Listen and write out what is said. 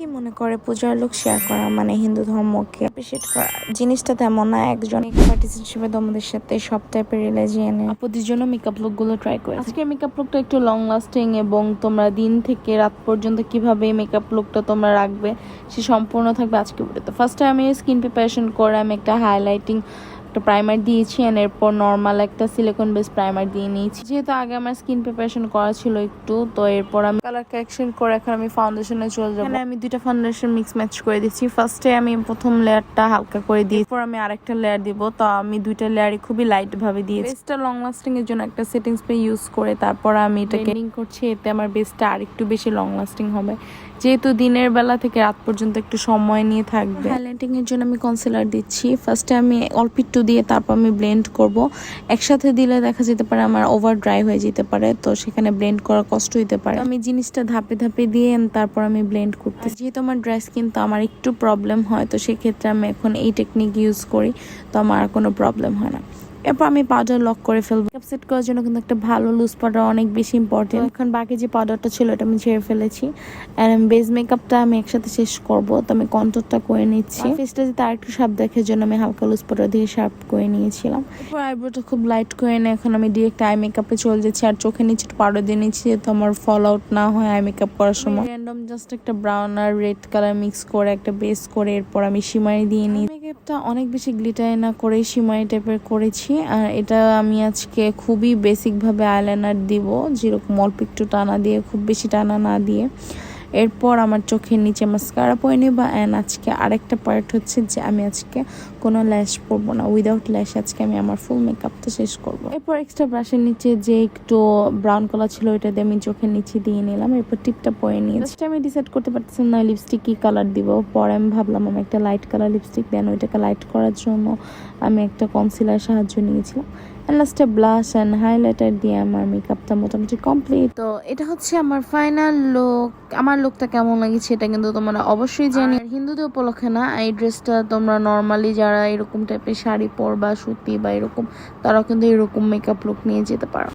অনেকেই মনে করে পূজার লুক শেয়ার করা মানে হিন্দু ধর্মকে অ্যাপ্রিসিয়েট করা। জিনিসটা তেমন না। একজন আর্টিস্ট হিসেবে তোমাদের সাথে সব টাইপের রিলিজিয়নে আপুদের জন্য মেকআপ লুক গুলো ট্রাই করে। আজকের মেকআপ লুকটা একটু লং লাস্টিং এবং তোমরা দিন থেকে রাত পর্যন্ত কিভাবে মেকআপ লুকটা তোমরা রাখবে সে সম্পূর্ণ থাকবে আজকে ভিডিওতে। ফার্স্টে আমি স্কিন প্রিপারেশন করে আমি একটা হাইলাইটিং একটা প্রাইমার দিয়েছি এন্ড এরপর নর্মাল একটা সিলিকন বেস প্রাইমার দিয়ে নিয়েছি। যেহেতু আগে আমার স্কিন প্রিপারেশন করা ছিল একটু, তো এরপর আমি কালার কারেকশন করে এখন আমি ফাউন্ডেশনে চলে যাবো। আমি দুইটা ফাউন্ডেশন মিক্স ম্যাচ করে দিচ্ছি। ফার্স্টে আমি প্রথম লেয়ারটা হালকা করে দিই, এরপর আমি আরেকটা লেয়ার দিব। তো আমি দুইটা লেয়ারই খুবই লাইট ভাবে দিয়েছি। বেসটা লং লাস্টিং এর জন্য একটা সেটিং স্প্রে ইউজ করে তারপর আমি এটাকে ব্লেন্ডিং করছি, এতে আমার বেসটা আরেকটু বেশি লং লাস্টিং হবে, যেহেতু দিনের বেলা থেকে রাত পর্যন্ত একটু সময় নিয়ে থাকবে। হাইলাইটিং এর জন্য আমি কনসিলার দিচ্ছি। ফার্স্টে আমি অল্প একটু দিয়ে তারপর আমি ব্লেন্ড করব। একসাথে দিলে দেখা যেতে পারে আমার ওভার ড্রাই হয়ে যেতে পারে, তো সেখানে ব্লেন্ড করা কষ্ট হইতে পারে। আমি জিনিসটা ধাপে ধাপে দিয়ে তারপর আমি ব্লেন্ড করতে, যেহেতু আমার ড্রাই স্কিন তো আমার একটু প্রবলেম হয়, তো সেক্ষেত্রে আমি এখন এই টেকনিক ইউজ করি, তো আমার আর কোনো প্রবলেম হয় না। এরপর আমি পাউডার লক করে ফেলবো। মেকআপ সেট করার জন্য কিন্তু একটা ভালো লুজ পাউডার অনেক বেশি ইম্পর্টেন্ট। এখন বাকি যে পাউডারটা ছিল এটা আমি ঝেড়ে ফেলেছি। বেস মেকআপটা আমি একসাথে শেষ করব, তো আমি কন্ট্রোলটা করে নিচ্ছি। ফেসটা যাতে আরেকটু শার্প দেখার জন্য আমি হালকা লুজ পাউডার দিয়ে শার্প করে নিয়েছিলাম। এরপর আইব্রোটা খুব লাইট করে নিয়ে এখন আমি ডিরেক্ট আই মেকআপে চলে যাচ্ছি। আর চোখে নিচে পাউডার দিয়ে নিচ্ছি যেহেতু আমার ফল আউট না হয় আই মেকআপ করার সময়। র্যান্ডম জাস্ট একটা ব্রাউন আর রেড কালার মিক্স করে একটা বেস করে এরপর আমি শিমারি দিয়ে নিই। মেকআপটা অনেক বেশি গ্লিটার না করে শিমারি টাইপের করেছি। আর এটা আমি আজকে খুবই বেসিক ভাবে আইলাইনার দিব, যেরকম অল্প একটু টানা দিয়ে, খুব বেশি টানা না দিয়ে। এরপর আমার চোখের নিচে মাস্কারা পরে নেব। অ্যান্ড আজকে আরেকটা পার্ট হচ্ছে যে আমি আজকে কোনো ল্যাশ পরবো না, উইদাউট ল্যাশ আজকে আমি আমার ফুল মেকআপটা শেষ করব। এরপর এক্সট্রা ব্রাশের নিচে যে একটু ব্রাউন কালার ছিল ওইটা দিয়ে আমি চোখের নিচে দিয়ে নিলাম। এরপর টিপটা পরে নিয়েছি। আমি ডিসাইড করতে পারতেছিলাম না লিপস্টিক কি কালার দিব। পরে আমি ভাবলাম আমি একটা লাইট কালার লিপস্টিক দেন, ওইটাকে লাইট করার জন্য আমি একটা কনসিলার সাহায্য নিয়েছিলাম। লাস্টে ব্লাশ অ্যান্ড হাইলাইটার দিয়ে আমার মেকআপটা মোটামুটি কমপ্লিট। তো এটা হচ্ছে আমার ফাইনাল লুক। আমার লুকটা কেমন লাগছে এটা কিন্তু তোমরা অবশ্যই জানি। হিন্দুদের উপলক্ষে না, এই ড্রেসটা তোমরা নর্মালি যারা এরকম টাইপের শাড়ি পরবা সুতি বা এরকম, তারাও কিন্তু এরকম মেকআপ লুক নিয়ে যেতে পারো।